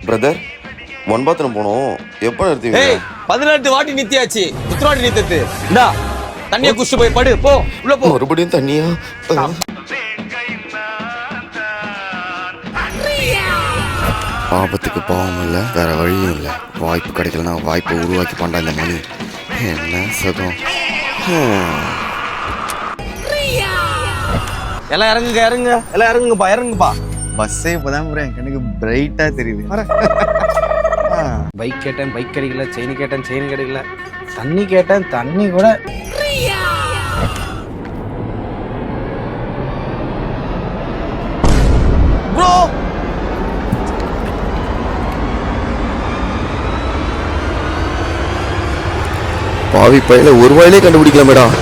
Brother 1 bathroom போனோம். எப்போ நிறுத்துவீங்க? 18 வாட்டி நித்தியாச்சு. இத்தனை வாட்டி நிறுத்து. இந்தா தண்ணியை குடிச்சு போய் படு. போ உள்ள போ. மறுபடியும் தண்ணியா? ஆபத்துக்கு பாவம் இல்லை, வேற வழியும் இல்லை. வாய்ப்பு கிடைக்கலன்னா வாய்ப்பை உருவாக்கி பண்ணா இந்த மணி. என்ன சுகம். எல்லாம் இறங்குங்க இறங்குங்க எல்லாம் இறங்குங்கப்பா இறங்குப்பா. பஸ்ஸே இப்போதான் என் கண்ணுக்கு பிரைட்டா தெரியுது. பைக் கேட்டேன் பைக் கிடைக்கல, செயின் கேட்டேன் செயின் கிடைக்கல, தண்ணி கேட்டேன் தண்ணி கூட. ப்ரோ பாவி பையில ஒரு வாயிலே கண்டுபிடிக்கல மேடம்.